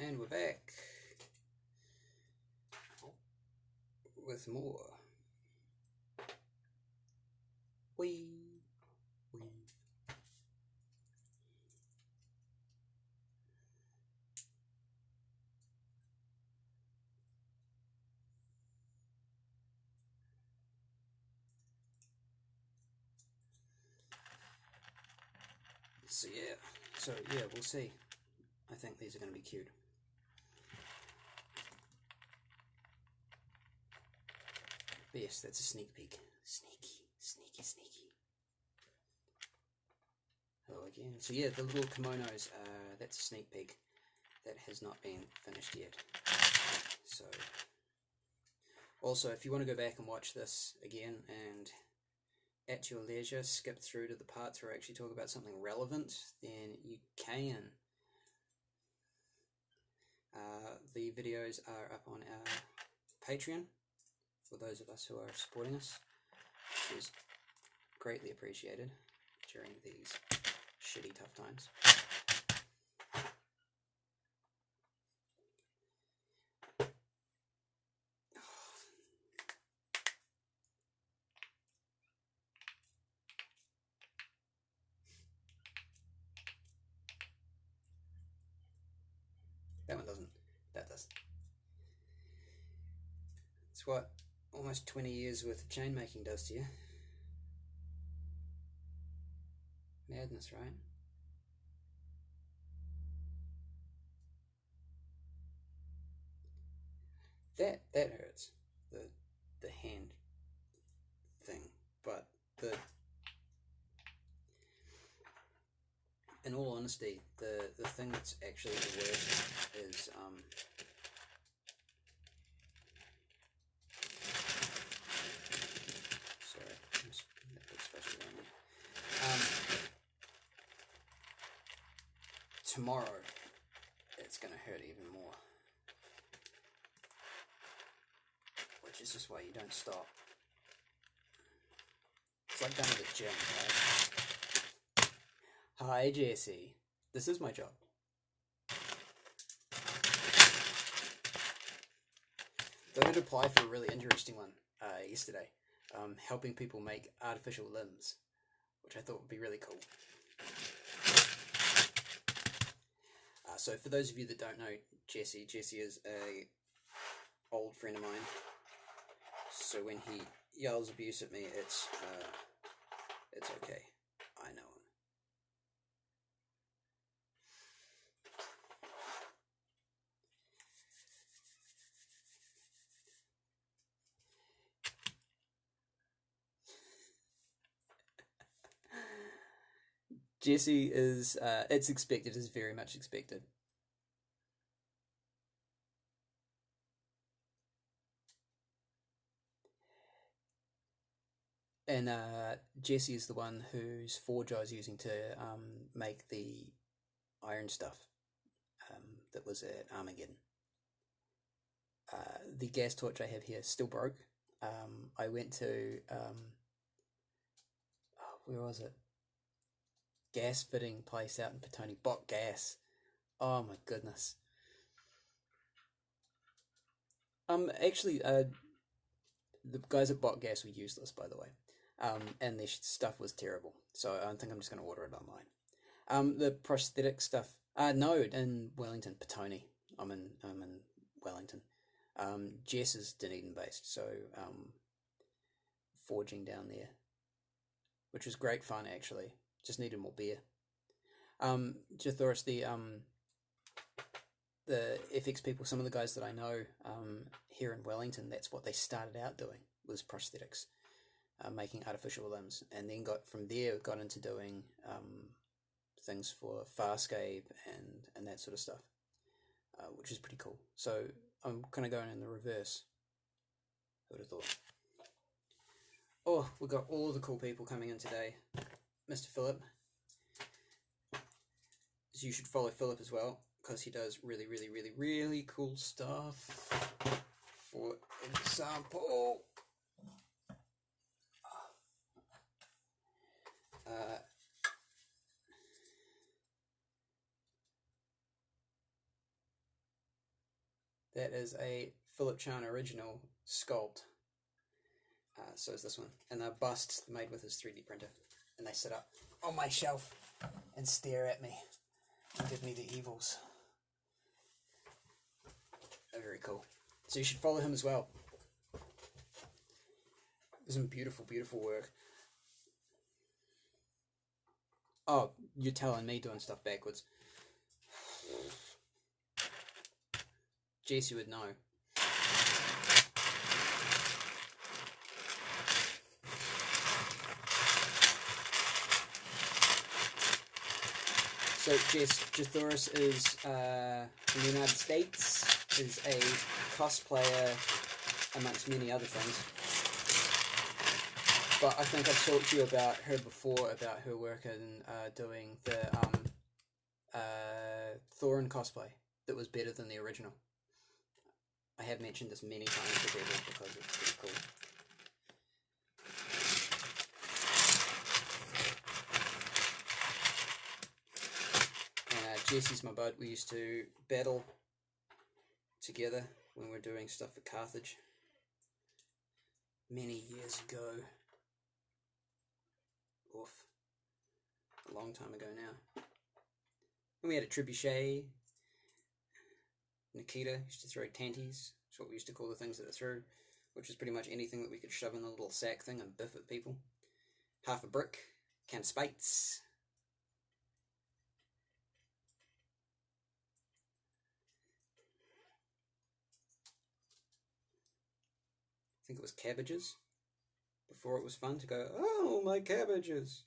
And we're back with more. Wee. So yeah, we'll see. I think these are going to be cute. But yes, that's a sneak peek. Sneaky. Hello again. So yeah, the little kimonos, that's a sneak peek. That has not been finished yet. So, also, if you want to go back and watch this again and at your leisure skip through to the parts where I actually talk about something relevant, then you can. The videos are up on our Patreon for those of us who are supporting us, which is greatly appreciated during these shitty tough times. That one doesn't. That does. It's what almost 20 years worth of chain making does to you. Madness, right? That hurts. The hand thing, but in all honesty, the thing that's actually the worst is sorry, that's supposed to be on there. Tomorrow, it's gonna hurt even more, which is just why you don't stop. It's like going to the gym, right? Hi, Jesse. This is my job. I did apply for a really interesting one yesterday, helping people make artificial limbs, which I thought would be really cool. So for those of you that don't know Jesse is a old friend of mine. So when he yells abuse at me, it's okay. I know him. Jesse is, it's expected, is very much expected. And Jesse is the one whose forge I was using to make the iron stuff that was at Armageddon. The gas torch I have here still broke. I went to, where was it? Gas fitting place out in Petone, Bot Gas. Oh my goodness. Actually, the guys at Bot Gas were useless, by the way. And their stuff was terrible. So I think I'm just going to order it online. The prosthetic stuff. No, in Wellington, Petone. I'm in Wellington. Jess is Dunedin based, so forging down there, which was great fun actually. Just needed more beer. Jathoris, the FX people, some of the guys that I know here in Wellington, that's what they started out doing, was prosthetics, making artificial limbs, and then got into doing things for Farscape and that sort of stuff, which is pretty cool. So I'm kind of going in the reverse. Who would have thought? Oh, we've got all the cool people coming in today. Mr. Philip. So you should follow Philip as well, because he does really, really, really, really cool stuff. For example, That is a Philip Chan original sculpt. So is this one. And they're busts made with his 3D printer. And they sit up on my shelf and stare at me and give me the evils. They're very cool. So you should follow him as well. There's some beautiful, beautiful work. Oh, you're telling me doing stuff backwards. Jesse would know. So Jess Jathoris is from the United States, is a cosplayer amongst many other things. But I think I've talked to you about her before, about her work in doing the Thorin cosplay that was better than the original. I have mentioned this many times to people because it's pretty cool. And Jesse's my bud. We used to battle together when we were doing stuff for Carthage many years ago. Oof. A long time ago now. And we had a trebuchet. Nikita used to throw tanties. That's what we used to call the things that it threw, which was pretty much anything that we could shove in the little sack thing and biff at people. Half a brick, can of spites. I think it was cabbages. Before it was fun to go, oh, my cabbages.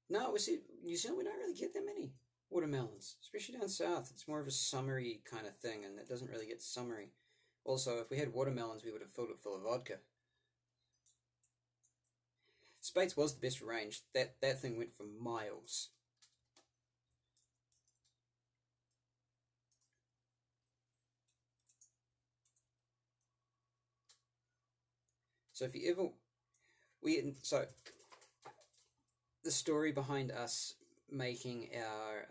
No, we see New Zealand. We don't really get that many watermelons, especially down south. It's more of a summery kind of thing, and it doesn't really get summery. Also, if we had watermelons, we would have filled it full of vodka. Speight's was the best range. That thing went for miles. So if you ever, so the story behind us making our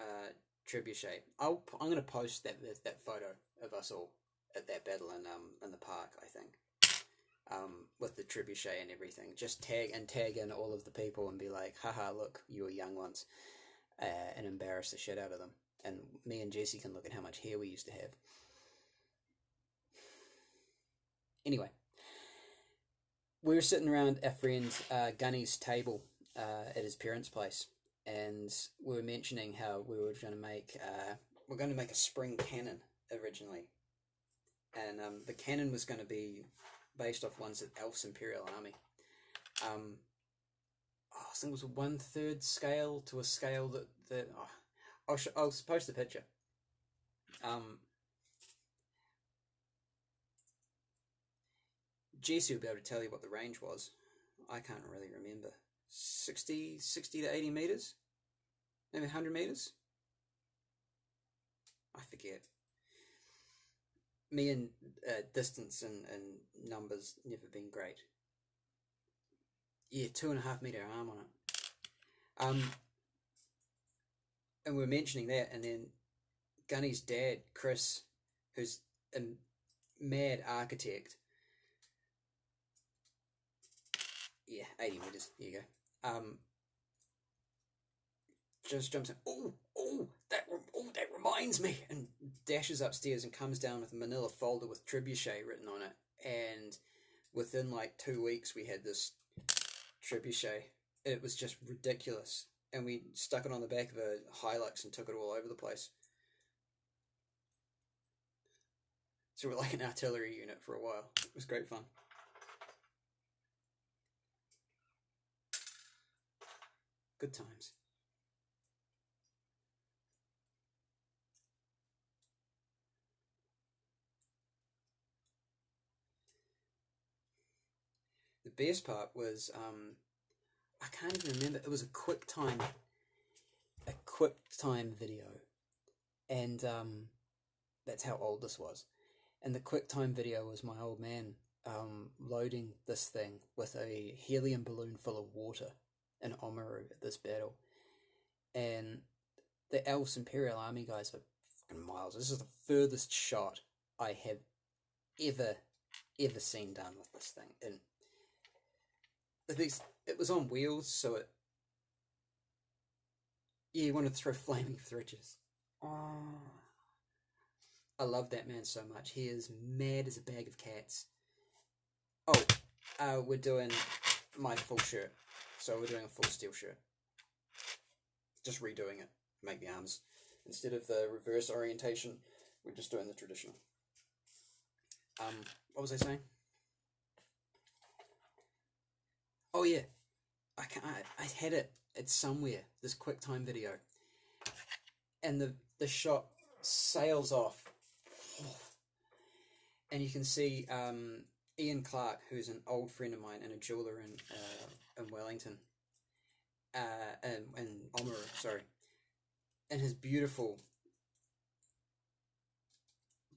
trebuchet, I'm going to post that photo of us all at that battle in the park, I think, with the trebuchet and everything. Just tag in all of the people and be like, haha, look, you were young once, and embarrass the shit out of them. And me and Jesse can look at how much hair we used to have. Anyway, we were sitting around our friend Gunny's table at his parents' place, and we were mentioning how we were going to make a spring cannon originally, and the cannon was going to be based off ones at Elf's Imperial Army. I think it was a 1/3 scale to a scale that I'll post the picture. Jesse will be able to tell you what the range was. I can't really remember. 60 to 80 meters? Maybe 100 meters? I forget. Me and distance and numbers never been great. Yeah, 2.5 meter arm on it. And we were mentioning that, and then Gunny's dad, Chris, who's a mad architect. Yeah, 80 meters. There you go. Just jumps in. That reminds me, and dashes upstairs and comes down with a manila folder with trebuchet written on it. And within like 2 weeks, we had this trebuchet. It was just ridiculous, and we stuck it on the back of a Hilux and took it all over the place. So we're like an artillery unit for a while. It was great fun. Good times. The best part was I can't even remember. It was a QuickTime video, and that's how old this was. And the QuickTime video was my old man loading this thing with a helium balloon full of water in Oamaru at this battle, and the Elves Imperial Army guys are fucking miles. This is the furthest shot I have ever seen done with this thing, and it was on wheels, so you want to throw flaming thridges. Oh, I love that man so much. He is mad as a bag of cats. Oh, we're doing my full shirt. So we're doing a full steel shirt. Just redoing it. Make the arms. Instead of the reverse orientation, we're just doing the traditional. What was I saying? Oh yeah, I had it. It's somewhere. This QuickTime video, and the shot sails off, and you can see Ian Clark, who's an old friend of mine and a jeweler in Wellington, and Oamaru, sorry, in his beautiful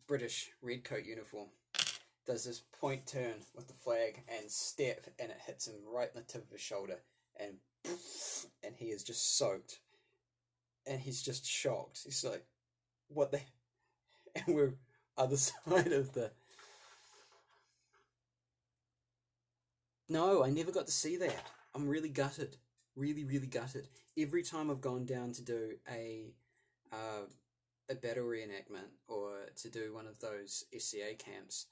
British redcoat uniform, does this point turn with the flag and step, and it hits him right in the tip of his shoulder, and he is just soaked, and he's just shocked. He's like, "What the?" And we're other side of the. No, I never got to see that. I'm really gutted. Really, really gutted. Every time I've gone down to do a battle reenactment or to do one of those SCA camps,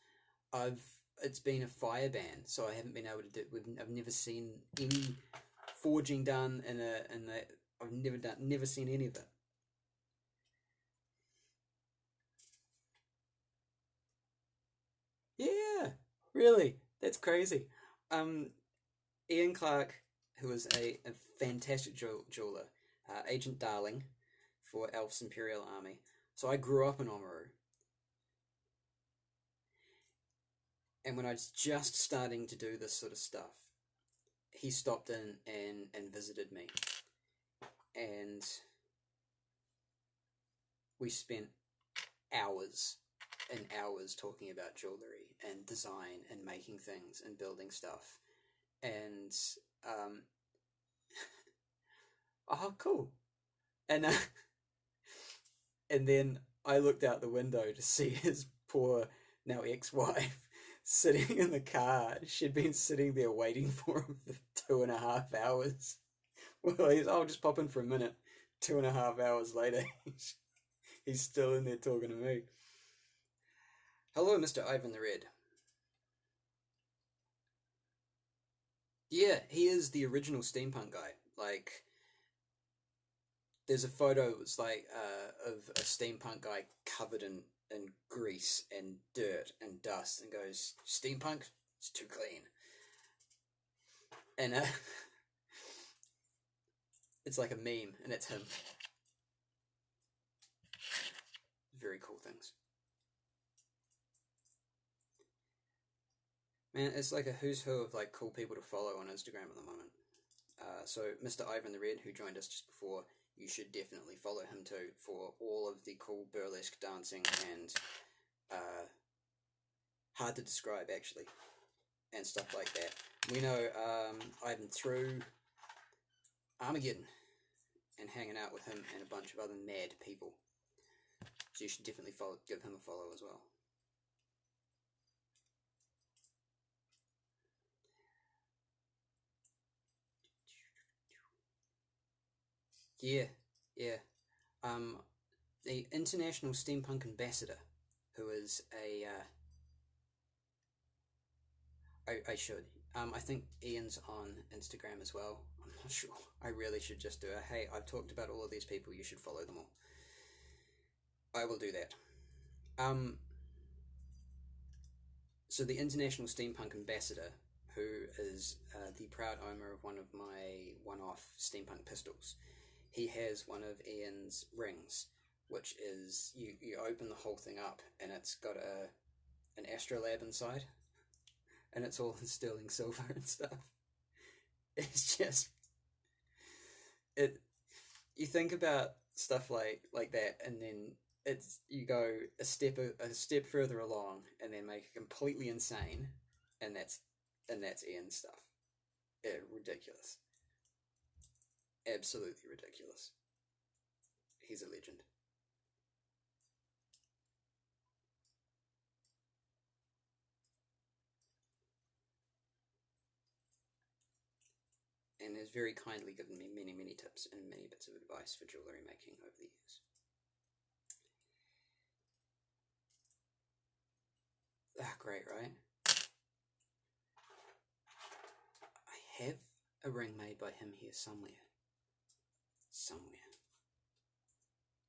it's been a fire ban, so I haven't been able to do. I've never seen any forging done I've never seen any of it. Yeah, really, that's crazy. Ian Clark, who was a fantastic jeweler, Agent Darling for Elf's Imperial Army. So I grew up in Oamaru, and when I was just starting to do this sort of stuff, he stopped in and visited me, and we spent hours and hours talking about jewelry and design and making things and building stuff, and oh cool, and and then I looked out the window to see his poor now ex-wife sitting in the car. She'd been sitting there waiting for him for 2.5 hours. Well, I'll just pop in for a minute. 2.5 hours later, he's still in there talking to me. Hello, Mr. Ivan the Red. Yeah, he is the original steampunk guy. Like, there's a photo. It's like of a steampunk guy covered in grease and dirt and dust, and goes, "Steampunk, it's too clean." And it's like a meme, and it's him. Very cool things. Man, it's like a who's who of like cool people to follow on Instagram at the moment. So Mr. Ivan the Red, who joined us just before, you should definitely follow him too for all of the cool burlesque dancing and hard to describe actually, and stuff like that. We know Ivan through Armageddon and hanging out with him and a bunch of other mad people. So you should definitely give him a follow as well. Yeah, yeah. The International Steampunk Ambassador, who is a I should. I think Ian's on Instagram as well. I'm not sure. I really should just do a hey, I've talked about all of these people, you should follow them all. I will do that. So the International Steampunk Ambassador, who is the proud owner of one of my one-off steampunk pistols, he has one of Ian's rings, which is you open the whole thing up and it's got an astrolabe inside, and it's all in sterling silver and stuff. It's just it. You think about stuff like that, and then you go a step further along, and then make it completely insane, and that's Ian's stuff. Ridiculous, absolutely ridiculous. He's a legend. And has very kindly given me many, many tips and many bits of advice for jewellery making over the years. Ah, great, right? I have a ring made by him here somewhere. Somewhere.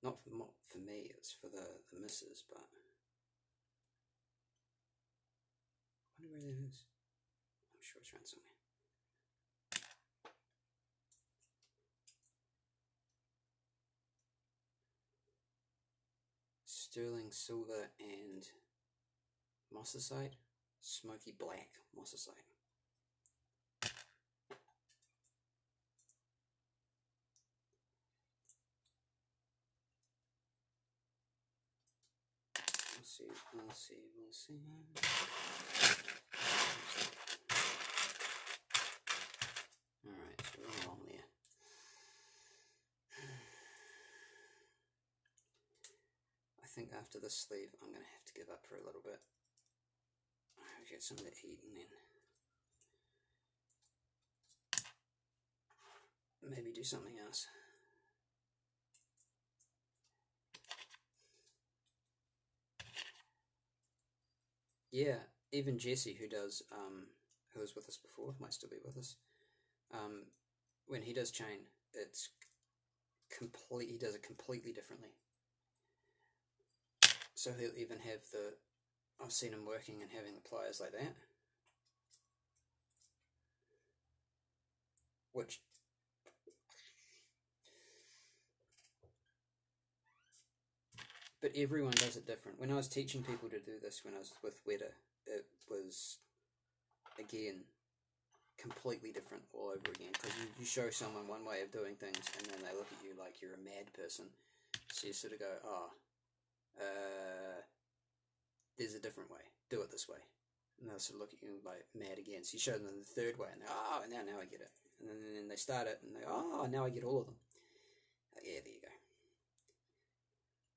Not for me, it's for the missus, but I wonder where that is. I'm sure it's around somewhere. Sterling silver and mossasite, smoky black mossasite. We'll see. Alright, so we're along there. I think after this sleeve, I'm going to have to give up for a little bit. I'll get something to eat and then maybe do something else. Yeah, even Jesse, who was with us before, might still be with us. When he does chain, it's he does it completely differently. So he'll even have I've seen him working and having the pliers like that, which but everyone does it different. When I was teaching people to do this when I was with Weta, it was again completely different all over again, because you show someone one way of doing things and then they look at you like you're a mad person. So you sort of go, there's a different way, do it this way, and they'll sort of look at you like mad again. So you show them the third way and they now I get it, and then they start it and they now I get all of them. Yeah, there you go.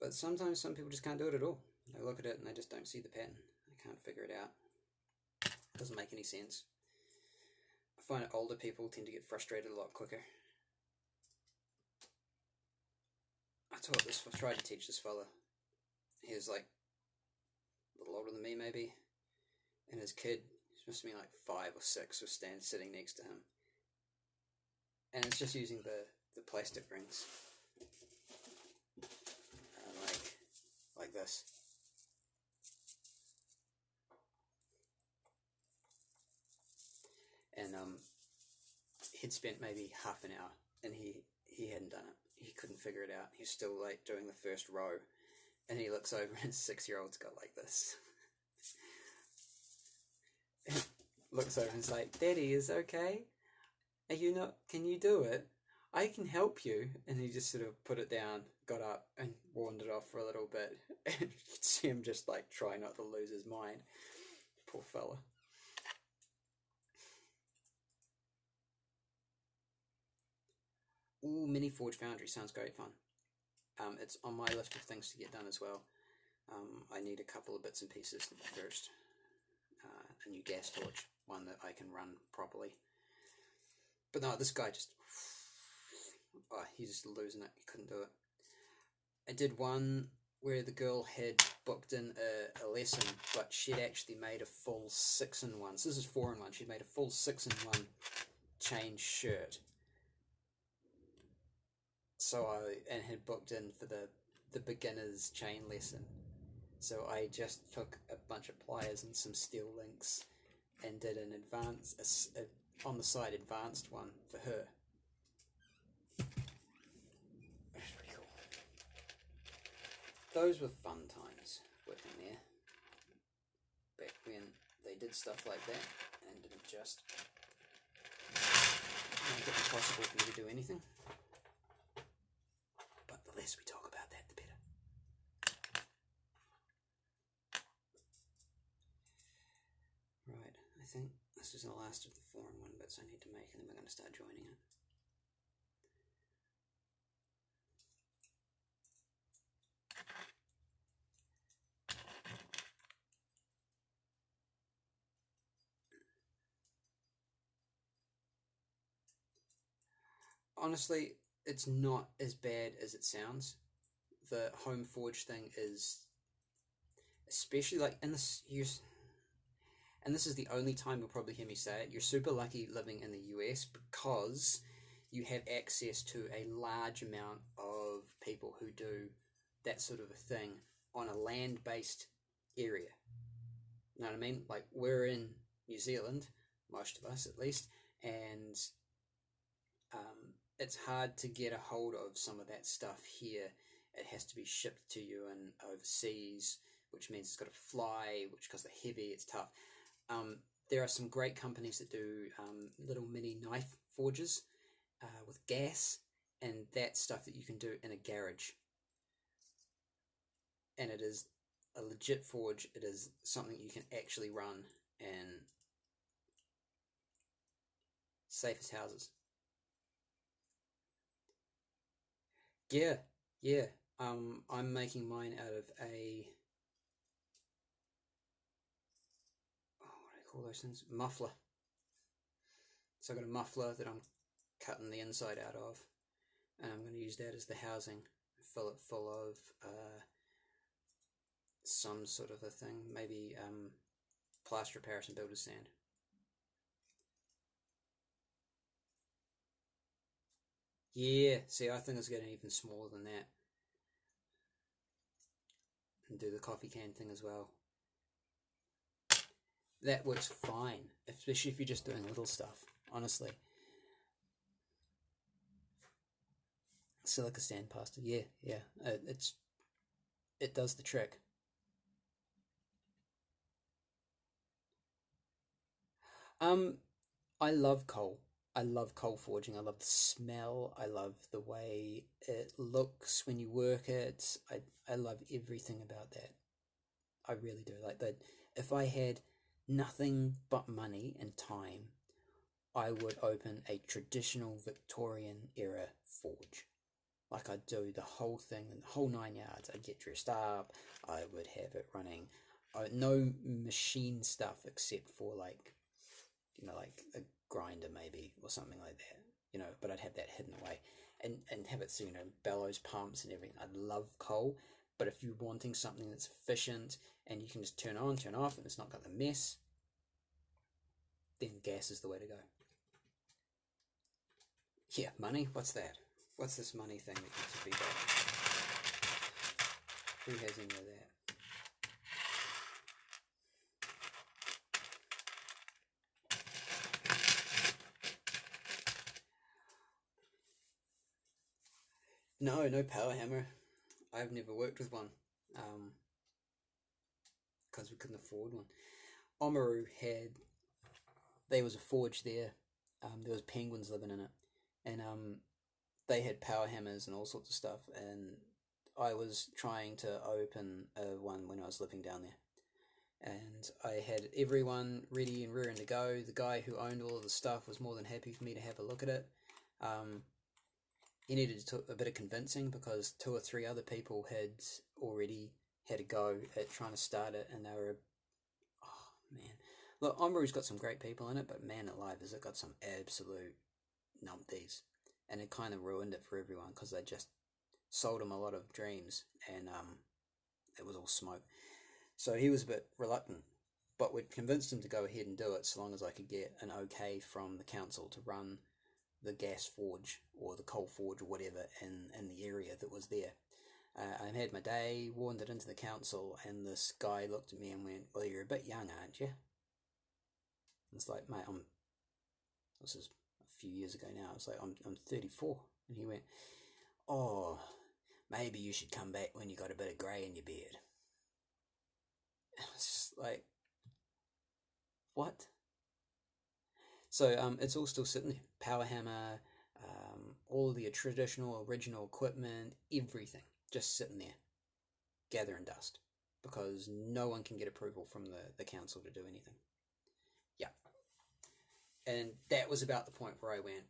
But sometimes some people just can't do it at all. They look at it and they just don't see the pattern. They can't figure it out. It doesn't make any sense. I find that older people tend to get frustrated a lot quicker. I tried to teach this fella. He was like a little older than me maybe, and his kid, he must have been like 5 or 6, was sitting next to him, and it's just using the plastic rings, like this. And he'd spent maybe half an hour, and he hadn't done it. He couldn't figure it out. He's still like doing the first row, and he looks over and his 6-year-old's got like this. Looks over and is like, "Daddy, is okay? Are you not? Can you do it? I can help you." And he just sort of put it down, got up, and wandered off for a little bit. And you could see him just like try not to lose his mind. Poor fella. Ooh, Mini Forge Foundry sounds great fun. It's on my list of things to get done as well. I need a couple of bits and pieces first. A new gas torch, one that I can run properly. But no, this guy just... he's just losing it. He couldn't do it. I did one where the girl had booked in a lesson, but she'd actually made a full 6-in-1. So this is 4-in-1. She'd made a full 6-in-1 chain shirt. And had booked in for the beginner's chain lesson. So I just took a bunch of pliers and some steel links and did an on the side advanced one for her. That's pretty cool. Those were fun times working there. Back when they did stuff like that and didn't just make it impossible for you to do anything. But the less we talk about that, the better. Right, I think this is the last of the 4-in-1 bits I need to make, and then we're going to start joining it. Honestly, it's not as bad as it sounds. The home forge thing is, especially like in this, and this is the only time you'll probably hear me say it, you're super lucky living in the US because you have access to a large amount of people who do that sort of a thing on a land-based area. You know what I mean? Like, we're in New Zealand, most of us at least, and it's hard to get a hold of some of that stuff here. It has to be shipped to you and overseas, which means it's got to fly, which because they're heavy, it's tough. There are some great companies that do little mini knife forges with gas, and that's stuff that you can do in a garage. And it is a legit forge. It is something you can actually run and safe as houses. Yeah, yeah. I'm making mine out of a, what do I call those things? Muffler. So I've got a muffler that I'm cutting the inside out of, and I'm going to use that as the housing. Fill it full of some sort of a thing, maybe plaster of Paris and builder's sand. Yeah, see, I think it's getting even smaller than that. And do the coffee can thing as well. That works fine, especially if you're just doing little stuff, honestly. Silica sand pasta, yeah, yeah. It does the trick. Um, I love coal. I love coal forging. I love the smell. I love the way it looks when you work it. I love everything about that. I really do. Like that. If I had nothing but money and time, I would open a traditional Victorian era forge. Like I'd do the whole thing and the whole 9 yards. I'd get dressed up. I would have it running. No machine stuff except for like, like a grinder maybe or something like that. But I'd have that hidden away, and have it so bellows pumps and everything. I'd love coal, but if you're wanting something that's efficient and you can just turn on, turn off, and it's not got the mess, then gas is the way to go. Yeah, money. What's that? What's this money thing that used to be there? Who has any of that? No power hammer. I've never worked with one, because we couldn't afford one. Oamaru had, there was a forge there. There was penguins living in it, and they had power hammers and all sorts of stuff. And I was trying to open one when I was living down there, and I had everyone ready and rearing to go. The guy who owned all of the stuff was more than happy for me to have a look at it. He needed a bit of convincing because 2 or 3 other people had already had a go at trying to start it, and they were, oh man. Look, Oamaru's got some great people in it, but man alive, has it got some absolute numpties. And it kind of ruined it for everyone because they just sold him a lot of dreams, and it was all smoke. So he was a bit reluctant, but we'd convinced him to go ahead and do it so long as I could get an okay from the council to run the gas forge or the coal forge or whatever in the area that was there. I had my day, wandered into the council, and this guy looked at me and went, "Well, you're a bit young, aren't you?" And it's like, "Mate, this is a few years ago now. I was like, I'm 34. And he went, "Oh, maybe you should come back when you got a bit of grey in your beard." It's just like, what? So it's all still sitting there. Power hammer, all the traditional, original equipment, everything just sitting there, gathering dust, because no one can get approval from the council to do anything. Yeah. And that was about the point where I went,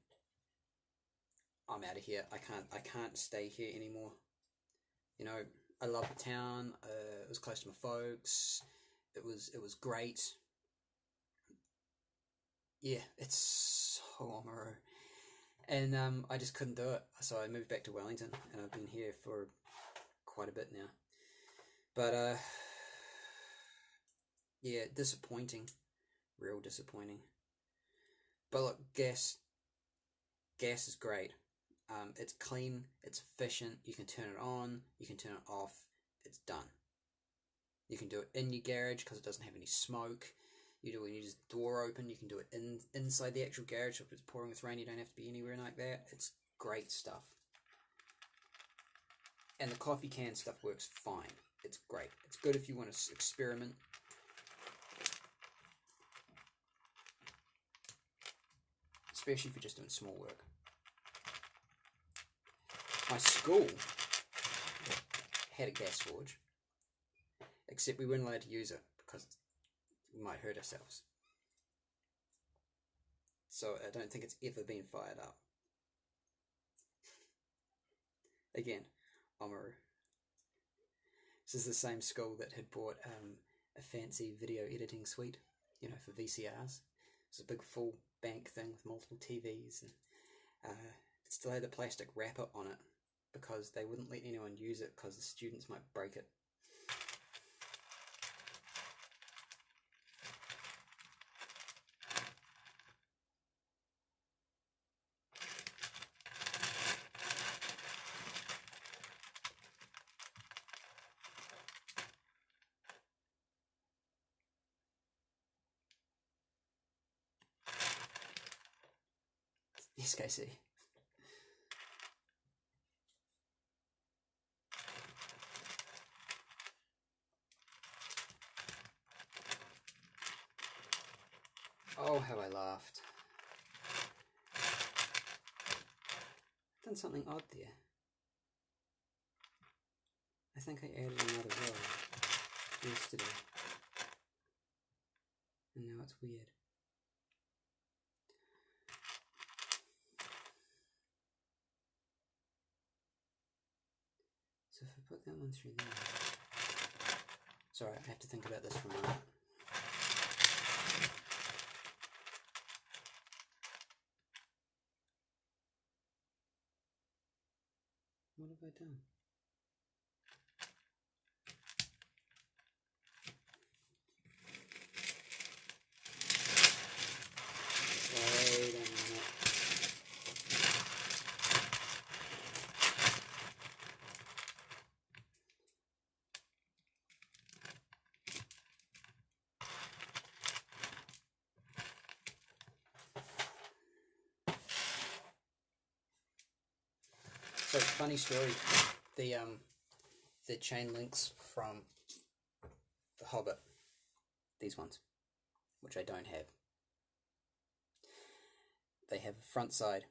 I'm out of here. I can't stay here anymore. You know, I love the town. It was close to my folks. It was great. Yeah, it's so Oamaru. And I just couldn't do it. So I moved back to Wellington, and I've been here for quite a bit now. But yeah, disappointing, real disappointing. But look, gas is great. It's clean, it's efficient. You can turn it on, you can turn it off. It's done. You can do it in your garage because it doesn't have any smoke. You do when you just door open. You can do it inside the actual garage. So if it's pouring with rain, you don't have to be anywhere like that. It's great stuff. And the coffee can stuff works fine. It's great. It's good if you want to experiment. Especially if you're just doing small work. My school had a gas forge, except we weren't allowed to use it because we might hurt ourselves. So I don't think it's ever been fired up. Again, Oamaru. This is the same school that had bought a fancy video editing suite, you know, for VCRs. It's a big full bank thing with multiple TVs, and it still had the plastic wrapper on it because they wouldn't let anyone use it because the students might break it. SKC. Oh, how I laughed. I've done something odd there. I think I added another row yesterday. And now it's weird. So if I put that one through there... Sorry, I have to think about this for a moment. What have I done? Wait a minute. So, funny story. The chain links from The Hobbit, these ones, which I don't have. They have a front side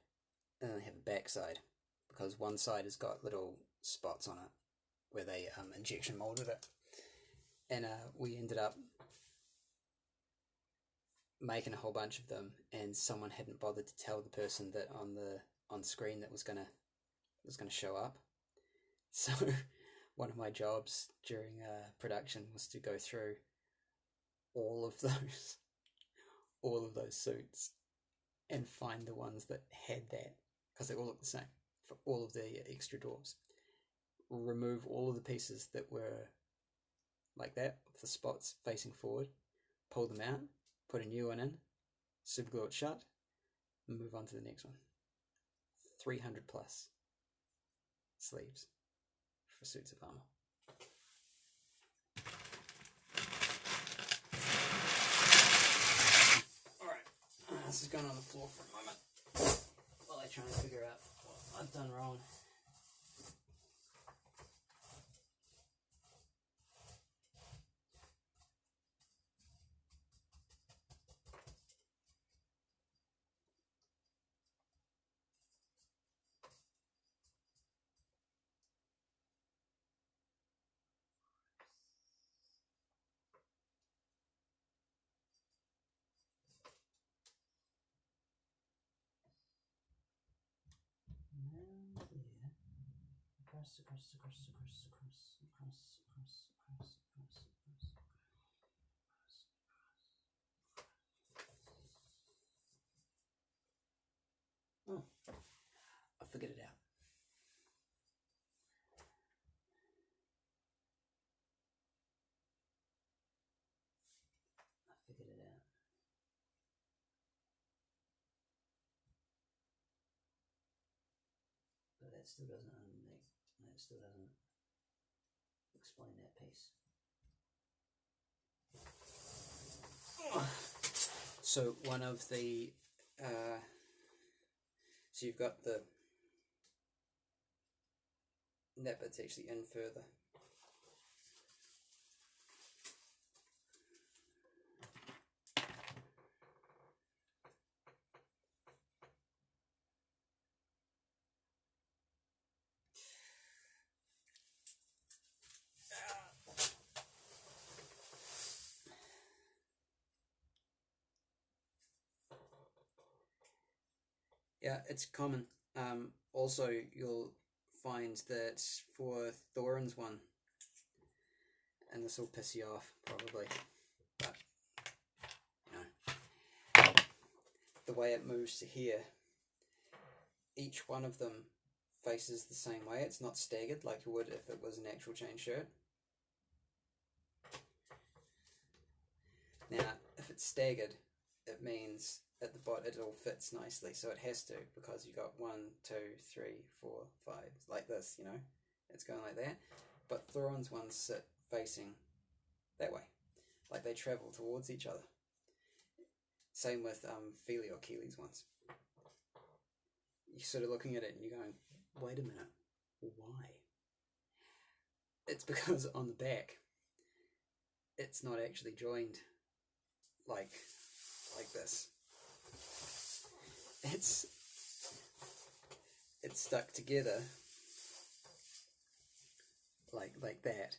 and they have a back side because one side has got little spots on it where they injection molded it, and we ended up making a whole bunch of them, and someone hadn't bothered to tell the person that on screen that was gonna show up. So one of my jobs during production was to go through all of those suits and find the ones that had that, because they all look the same for all of the extra dwarves. Remove all of the pieces that were like that, with the spots facing forward, pull them out, put a new one in, super glue it shut, and move on to the next one. 300 plus sleeves for suits of armor. Alright, this is going on the floor for a moment while I try and figure out what I've done wrong. Oh, I figured it out. But that still doesn't explain that piece. So one of the so you've got that bit's actually in further. Yeah, it's common. Also, you'll find that for Thorin's one, and this will piss you off probably, but you know, the way it moves to here, each one of them faces the same way. It's not staggered like it would if it was an actual chain shirt. Now, if it's staggered, it means at the bottom it all fits nicely, so it has to, because you got 1, 2, 3, 4, 5, like this, you know, it's going like that. But Thorin's ones sit facing that way, like they travel towards each other. Same with Feely or Keely's ones. You're sort of looking at it and you're going, wait a minute, why? It's because on the back, it's not actually joined like this. It's stuck together like that,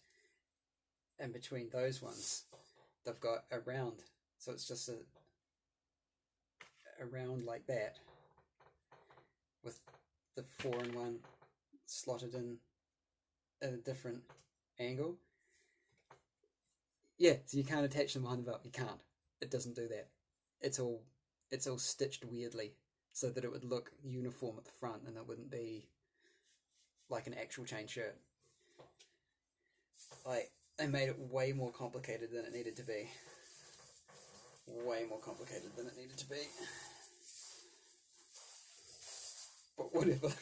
and between those ones they've got a round, so it's just a round like that with the 4-in-1 slotted in at a different angle. Yeah, so you can't attach them behind the belt. You can't. It doesn't do that. It's all stitched weirdly so that it would look uniform at the front and it wouldn't be like an actual chain shirt. Like, they made it way more complicated than it needed to be. Way more complicated than it needed to be. But whatever.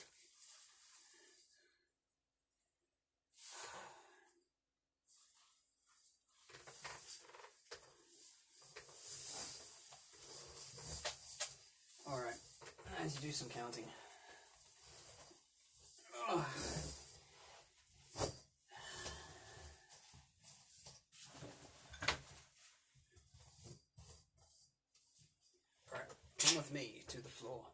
Alright, I need to do some counting. Oh. Alright, come with me to the floor.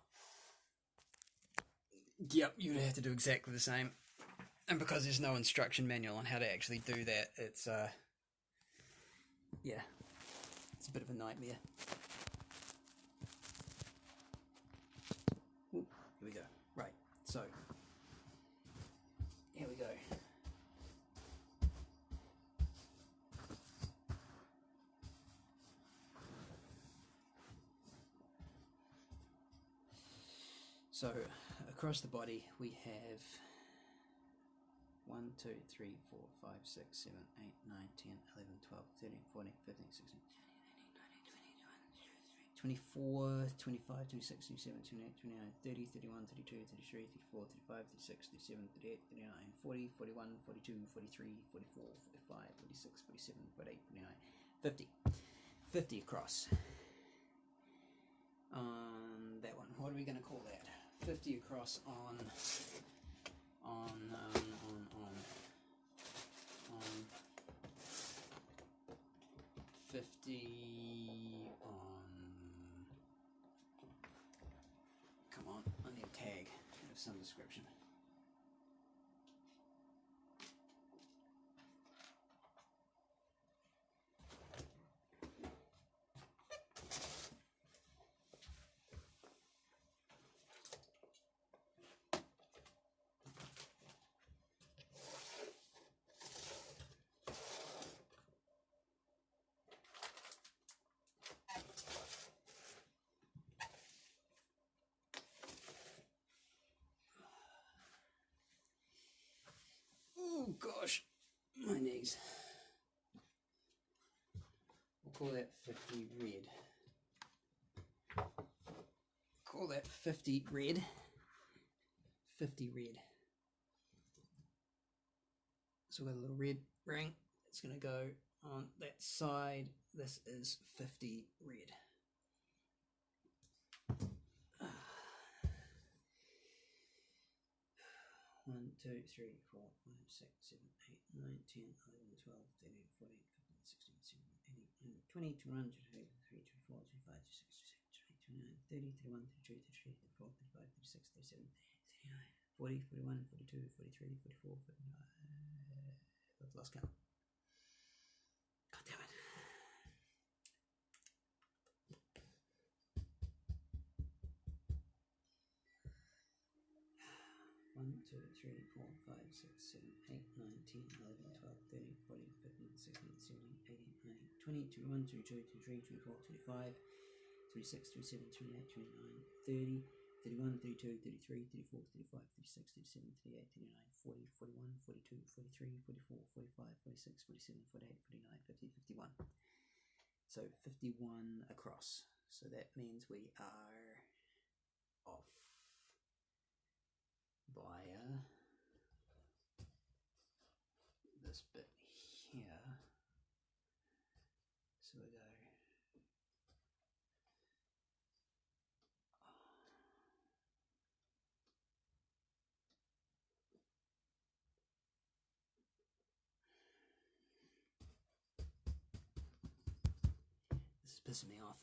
Yep, you'd have to do exactly the same. And because there's no instruction manual on how to actually do that, it's, yeah, it's a bit of a nightmare. Ooh, here we go. Right, so, here we go. So, across the body, we have 1, 2, 3, 4, 5, 6, 7, 8, 9, 10, 11, 12, 13, 14, 15, 16, 24, 25, 26, 27, 28, 29, 30, 31, 32, 33, 34, 35, 36, 37, 38, 39, 40, 41, 42, 43, 44, 45, 46, 47, 48, 49, 50. 50 across. On that one. What are we going to call that? 50 across on 50 on, come on, I need a tag of some description. gosh, my knees. We'll call that 50 red. Call that 50 red. 50 red. So we've got a little red ring. It's going to go on that side. This is 50 red. 1, 2, 3, 4, 5, 6, 7, 8, 9, 10, 11, 12, 13, 14, 15, 16, 17, 18, 20, 21, 22, 23, 24, 25, 26, 27, 28, 29, 30, 31, 32, 33, 34, 35, 36, 37, 39, 40, 41, 42, 43, 44, 45. I've lost count. God damn it. 1, 2, 3, 4, 5, 6, 7, 8, 9, 10, 11, 12, 13, 14, 15, 16, 17, 18, 19, 20, 21, 22, 23, 24, 25, 26, 27, 28, 29, 30, 31, 32, 33, 34, 35, 36, 37, 38, 39, 40, 41, 42, 43, 44, 45, 46, 47, 48, 49, 50, 51. So 51 across. So that means we are off via this bit here. So we go this is pissing me off,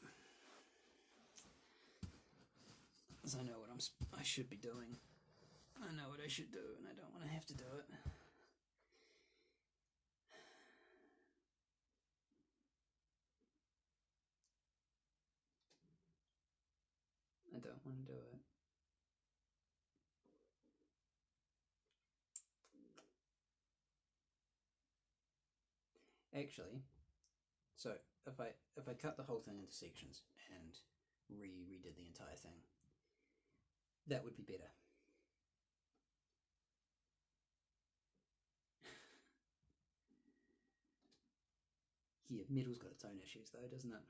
because I know what I should be doing. I know what I should do, and I don't want to have to do it. I don't want to do it. Actually, so if I cut the whole thing into sections and redid the entire thing, that would be better. Yeah, metal's got its own issues though, doesn't it?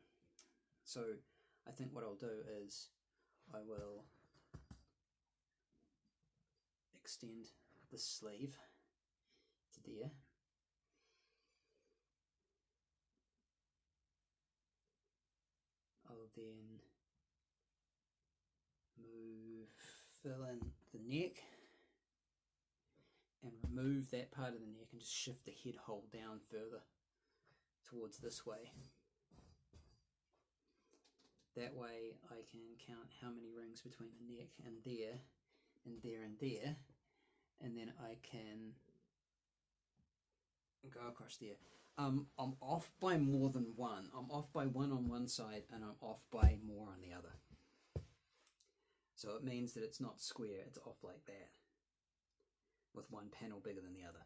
So I think what I'll do is I will extend the sleeve to there. I'll then fill in the neck and remove that part of the neck and just shift the head hole down further towards this way. That way I can count how many rings between the neck and there and there and there, and then I can go across there. I'm off by more than one. I'm off by one on one side and I'm off by more on the other. So it means that it's not square, it's off like that, with one panel bigger than the other.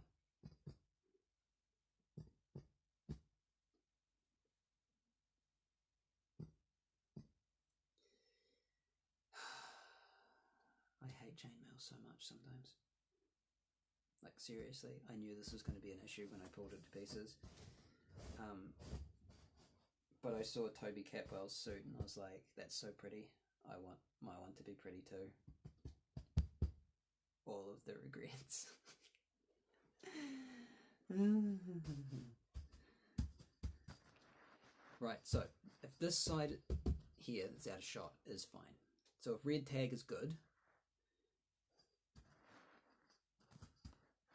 I hate chainmail so much sometimes. Like seriously, I knew this was going to be an issue when I pulled it to pieces. But I saw Toby Capwell's suit and I was like, that's so pretty. I want my one to be pretty too. All of the regrets. Right, so if this side here that's out of shot is fine. So if red tag is good,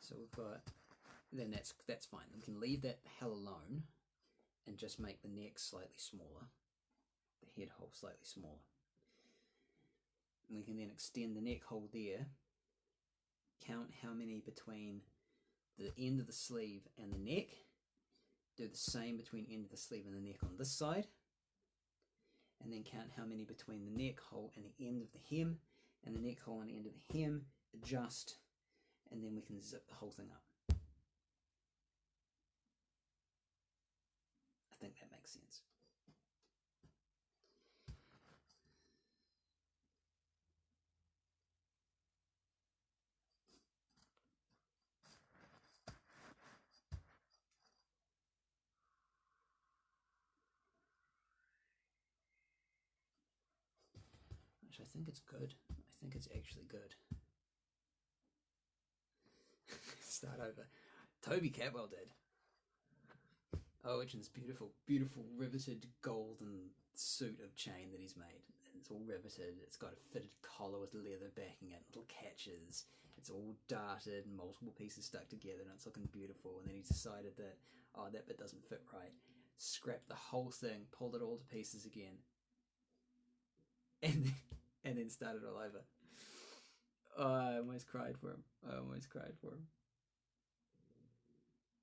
so we've got, then that's fine. We can leave that hell alone and just make the neck slightly smaller, the head hole slightly smaller. And we can then extend the neck hole there, count how many between the end of the sleeve and the neck, do the same between end of the sleeve and the neck on this side, and then count how many between the neck hole and the end of the hem and the neck hole and the end of the hem, adjust, and then we can zip the whole thing up. I think that makes sense. which I think it's good. I think it's actually good. Start over. Toby Catwell did. Oh, it's this beautiful, beautiful riveted golden suit of chain that he's made. It's all riveted. It's got a fitted collar with leather backing it, little catches. It's all darted, multiple pieces stuck together, and it's looking beautiful. And then he decided that, oh, that bit doesn't fit right. Scrapped the whole thing, pulled it all to pieces again, and then started all over. Oh, I almost cried for him.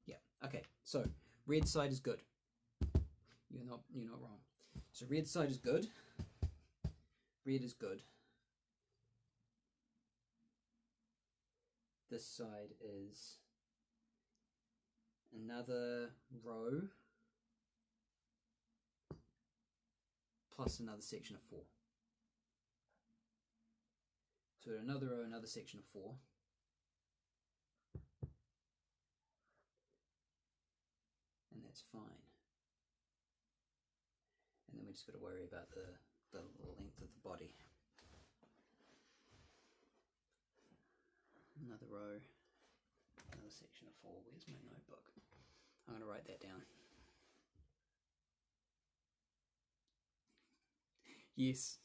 Yeah. Okay. So red side is good. You're not wrong. So red side is good. Red is good. This side is another row plus another section of 4. So another row, another section of 4. And that's fine. And then we just got to worry about the length of the body. Another row, another section of 4. Where's my notebook? I'm going to write that down. Yes.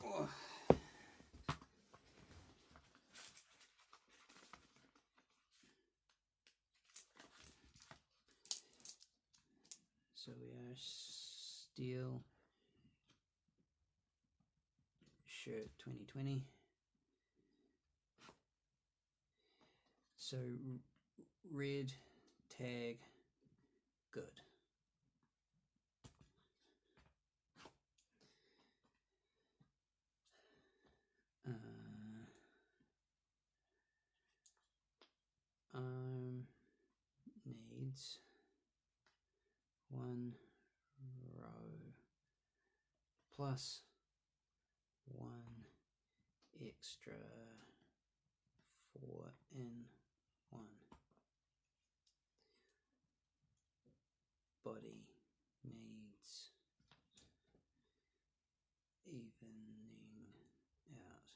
Oh. So we are steel shirt 2020. So red tag good. Needs 1 row plus 1 extra 4 in 1. Body needs evening out.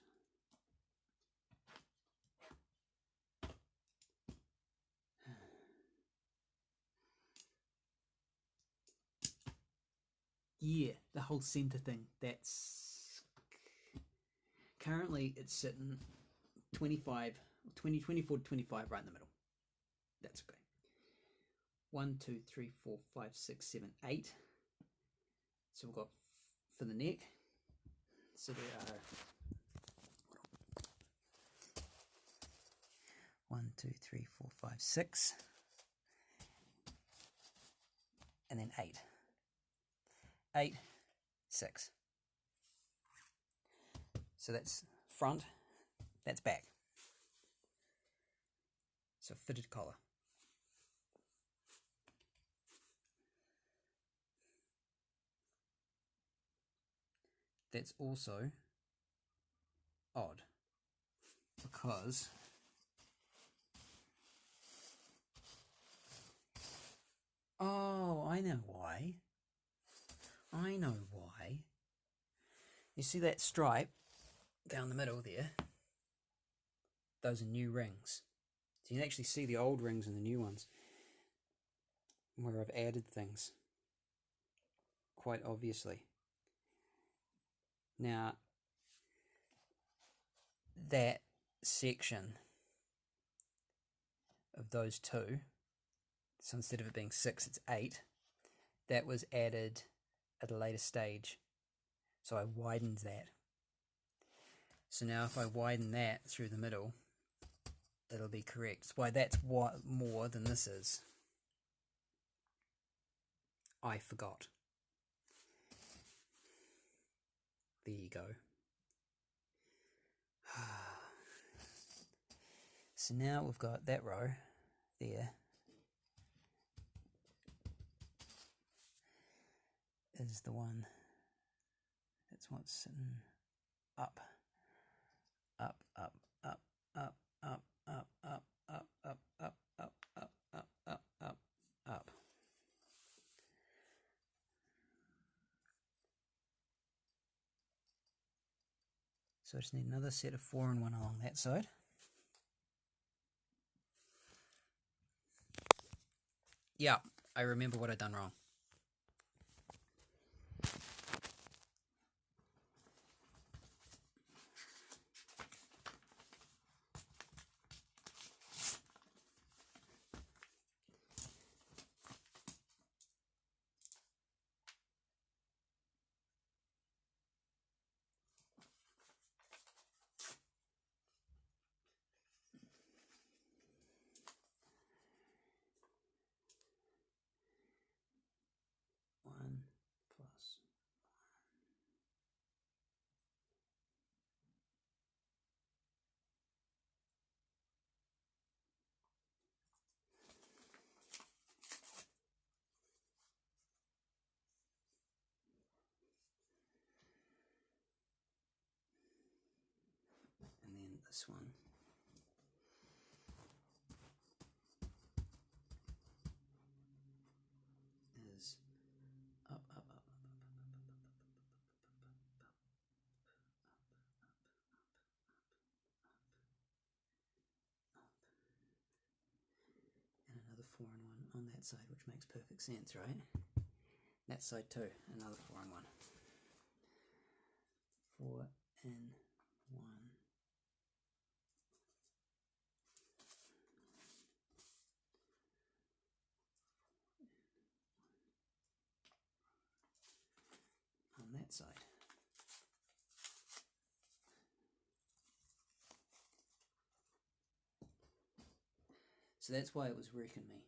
Yeah, the whole center thing, that's currently it's sitting 24 to 25 right in the middle. That's okay. 1, 2, 3, 4, 5, 6, 7, 8. So we've got for the neck. So there are 1, 2, 3, 4, 5, 6, and then 8. 8, 6. So that's front, that's back. So fitted collar. That's also odd because oh, I know why. You see that stripe down the middle there? Those are new rings. So you can actually see the old rings and the new ones where I've added things quite obviously. Now, that section of those two, so instead of it being 6, it's 8, that was added at a later stage. So I widened that. So now if I widen that through the middle, it'll be correct. That's why that's more than this is. I forgot. There you go. So now we've got that row there. is the one. That's what's sitting up, up, up, up, up, up, up, up, up, up, up, up, up, up, up, up, up. So I just need another set of 4 and 1 along that side. Yeah, I remember what I'd done wrong. And then this one. Is up, up, up, up, up, up, up, up, up, up, and another 4 and 1 on that side, which makes perfect sense, right? That side too, another 4 and 1. 4 and 1. On that side. So that's why it was wrecking me,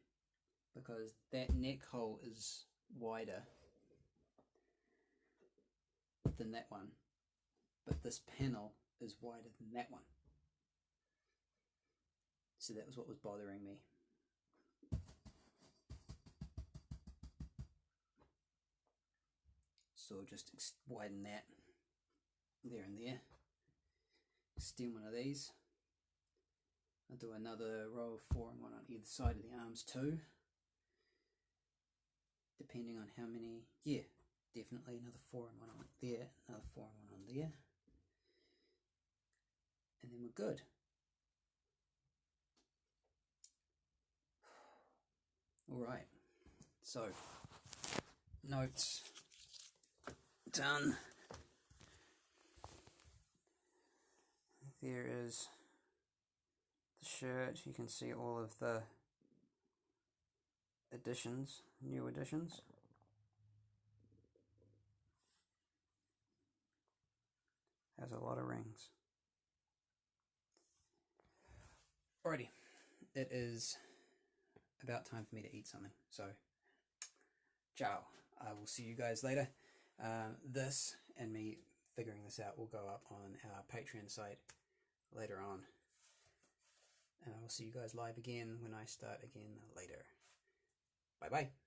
because that neck hole is wider than that one, but this panel is wider than that one. So that was what was bothering me. So just widen that there and there. Extend one of these. I'll do another row of 4 and 1 on either side of the arms too, depending on how many. Yeah, definitely another 4 and 1 on there, another 4 and 1 on there, and then we're good. Alright, so notes done. There is the shirt. You can see all of the additions, new additions. Has a lot of rings. Alrighty, it is about time for me to eat something. So, ciao. I will see you guys later. This and me figuring this out will go up on our Patreon site later on. And I will see you guys live again when I start again later. Bye bye.